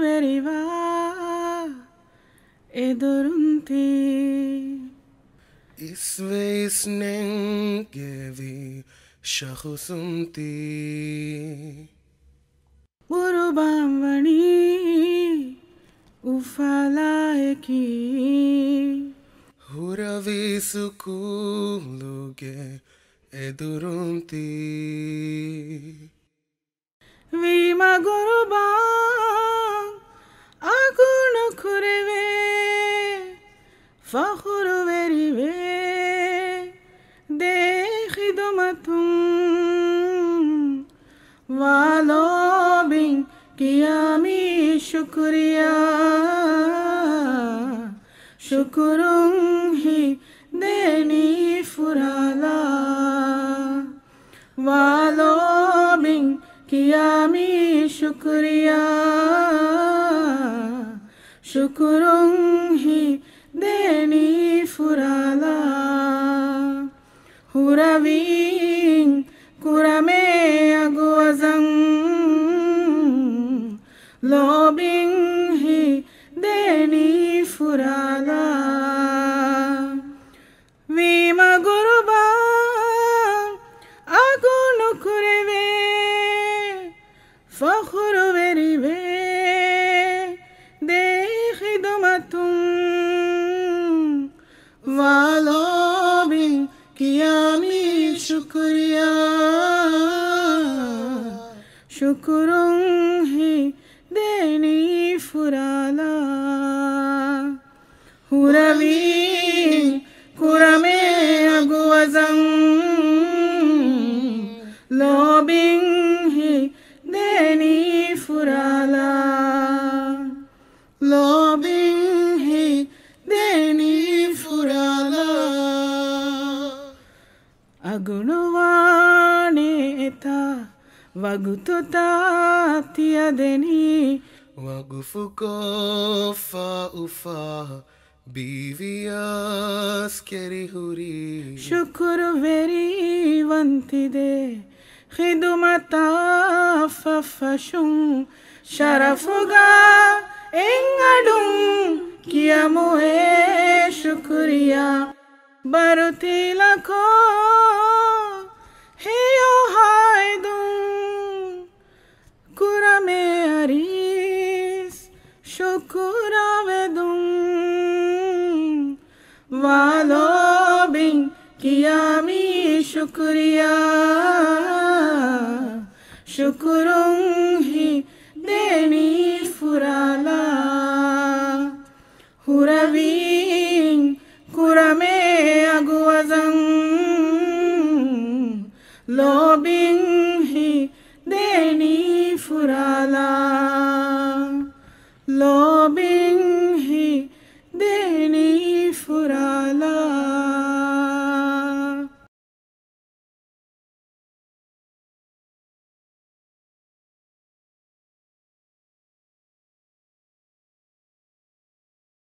veriva edurunti Isveisnen gevi shachusumti Urubamvani ufalaeki Huravi sukuluge edurunti Vima gurubam agunu kureve Fakhru verive de khidmatum Walobin kiyami shukriya Shukurun hi deni furala Walobin kiyami shukriya Shukurun hi deni furala Huravin kurame aguazang Lobing hi deni furala Vima gurubam agunu kureve Fakhru verive de khidmatum Walobin kiyami shukriya Shukurun hi deni furala Huravin kurame aguazang Lobing hi deni furala Lobing hi deni furala Agunuvane eta vagututa tia deni Wagufuko fa ufa bivias kerihuri Shukru veri vantide khidumata fafashun sharafuga engadum kiyamuhe shukriya barutila ko heyo haidum kurame aris shukuravedum Walobin kiyami shukriya Shukurun hi deni furala Huravin kurame aguazang Lobing hi deni furala Lobing